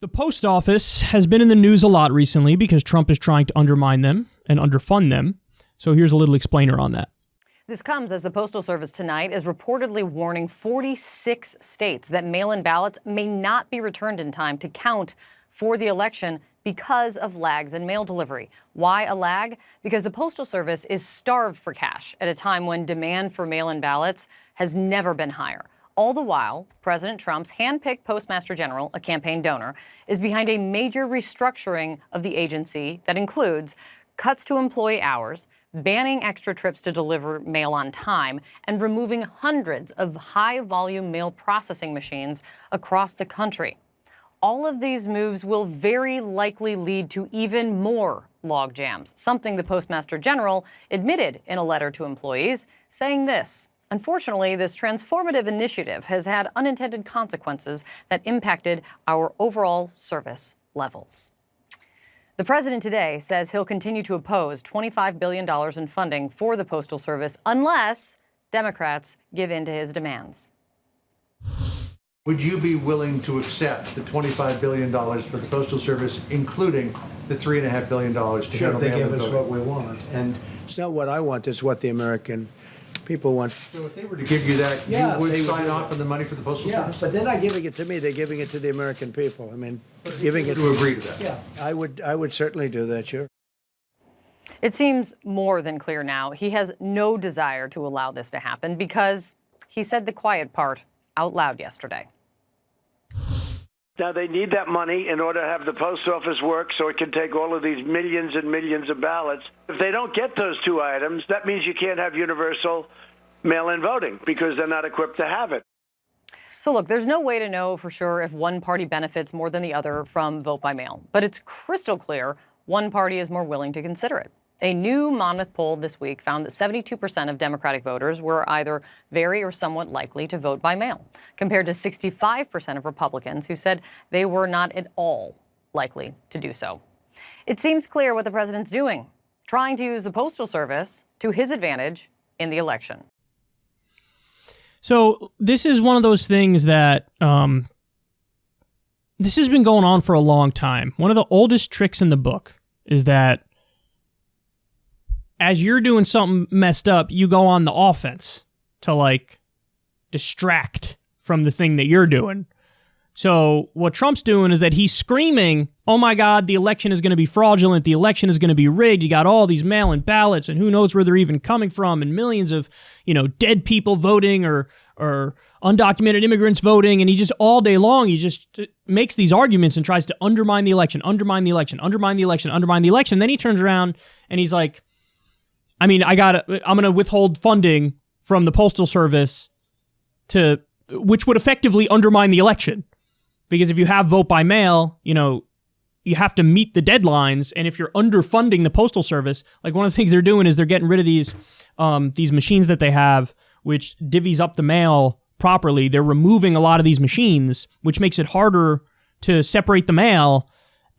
The post office has been in the news a lot recently because Trump is trying to undermine them and underfund them. So here's a little explainer on that. This comes as the Postal Service tonight is reportedly warning 46 states that mail-in ballots may not be returned in time to count for the election because of lags in mail delivery. Why a lag? Because the Postal Service is starved for cash at a time when demand for mail-in ballots has never been higher. All the while, President Trump's hand-picked Postmaster General, a campaign donor, is behind a major restructuring of the agency that includes cuts to employee hours, banning extra trips to deliver mail on time, and removing hundreds of high-volume mail processing machines across the country. All of these moves will very likely lead to even more log jams, something the Postmaster General admitted in a letter to employees, saying this: "Unfortunately, this transformative initiative has had unintended consequences that impacted our overall service levels." The president today says he'll continue to oppose $25 billion in funding for the Postal Service unless Democrats give in to his demands. Would you be willing to accept the $25 billion for the Postal Service, including the $3.5 billion to Sure, handle if they mail-in give us voting? what we want. And it's not what I want, it's what the American people want. So if they were to give you that, Yeah, you would they would sign do off that. on the money for the Postal Yeah, Service? but they're not giving it to me, they're giving it to the American people. I mean, giving it To agree to that? Yeah, I would certainly do that, sure. It seems more than clear now he has no desire to allow this to happen because he said the quiet part out loud yesterday. Now, they need that money in order to have the post office work so it can take all of these millions and millions of ballots. If they don't get those two items, that means you can't have universal mail-in voting because they're not equipped to have it. So look, there's no way to know for sure if one party benefits more than the other from vote by mail, but it's crystal clear one party is more willing to consider it. A new Monmouth poll this week found that 72% of Democratic voters were either very or somewhat likely to vote by mail, compared to 65% of Republicans who said they were not at all likely to do so. It seems clear what the president's doing, trying to use the Postal Service to his advantage in the election. So this is one of those things that this has been going on for a long time. One of the oldest tricks in the book is that as you're doing something messed up, you go on the offense to like distract from the thing that you're doing. So what Trump's doing is that he's screaming, "Oh my God, the election is going to be fraudulent. The election is going to be rigged. You got all these mail-in ballots and who knows where they're even coming from and millions of, dead people voting or undocumented immigrants voting." And he just all day long, he just makes these arguments and tries to undermine the election, undermine the election, undermine the election, undermine the election. Then he turns around and he's like, I'm going to withhold funding from the Postal Service which would effectively undermine the election. Because if you have vote by mail, you have to meet the deadlines. And if you're underfunding the Postal Service, like one of the things they're doing is they're getting rid of these machines that they have, which divvies up the mail properly. They're removing a lot of these machines, which makes it harder to separate the mail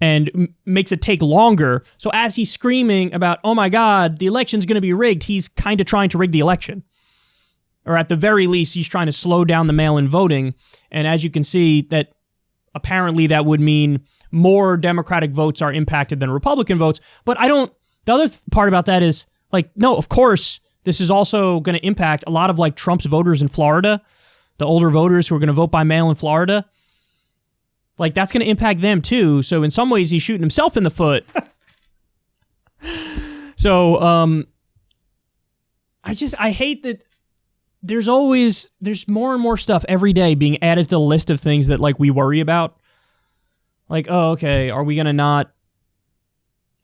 and makes it take longer. So as he's screaming about, "Oh my God, the election's going to be rigged," he's kind of trying to rig the election. Or at the very least, he's trying to slow down the mail-in voting. And as you can see, that apparently that would mean more Democratic votes are impacted than Republican votes. But the other part about that is, like, no, of course, this is also going to impact a lot of, like, Trump's voters in Florida, the older voters who are going to vote by mail in Florida. Like, that's going to impact them, too. So, in some ways, he's shooting himself in the foot. So, I hate that there's more and more stuff every day being added to the list of things that, like, we worry about. Like, oh, okay, are we going to not...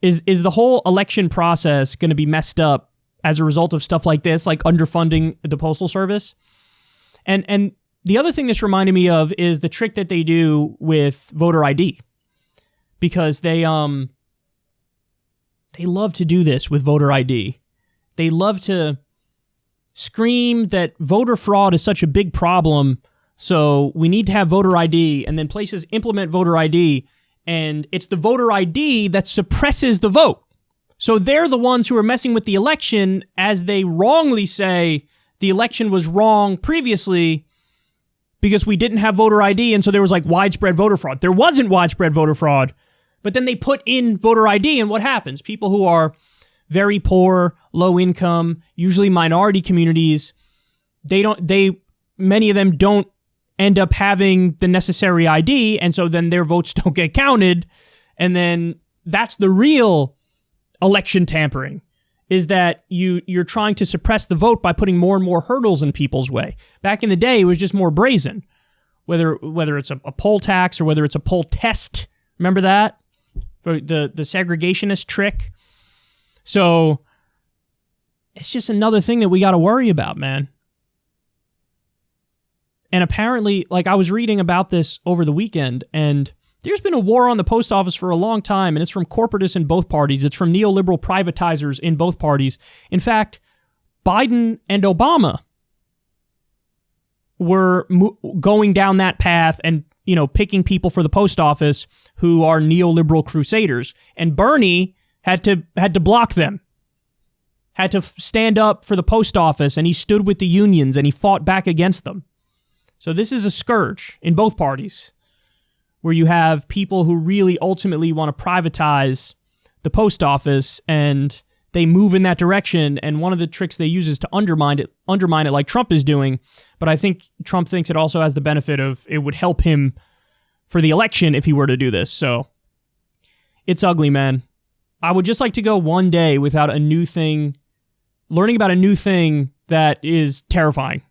Is the whole election process going to be messed up as a result of stuff like this, like underfunding the Postal Service? And the other thing this reminded me of is the trick that they do with voter ID, because they love to do this with voter ID. They love to scream that voter fraud is such a big problem, so we need to have voter ID, and then places implement voter ID, and it's the voter ID that suppresses the vote. So they're the ones who are messing with the election, as they wrongly say the election was wrong previously because we didn't have voter ID, and so there was like widespread voter fraud. There wasn't widespread voter fraud, but then they put in voter ID, and what happens? People who are very poor, low income, usually minority communities, many of them don't end up having the necessary ID, and so then their votes don't get counted, and then that's the real election tampering, is that you're trying to suppress the vote by putting more and more hurdles in people's way. Back in the day, it was just more brazen, whether it's a poll tax or whether it's a poll test. Remember that? For the segregationist trick? So it's just another thing that we got to worry about, man. And apparently, like, I was reading about this over the weekend, and there's been a war on the post office for a long time, and it's from corporatists in both parties. It's from neoliberal privatizers in both parties. In fact, Biden and Obama were going down that path and, picking people for the post office who are neoliberal crusaders. And Bernie had to block them, had to stand up for the post office, and he stood with the unions, and he fought back against them. So this is a scourge in both parties, where you have people who really ultimately want to privatize the post office, and they move in that direction, and one of the tricks they use is to undermine it like Trump is doing. But I think Trump thinks it also has the benefit of it would help him for the election if he were to do this. So it's ugly, man. I would just like to go one day without learning about a new thing that is terrifying.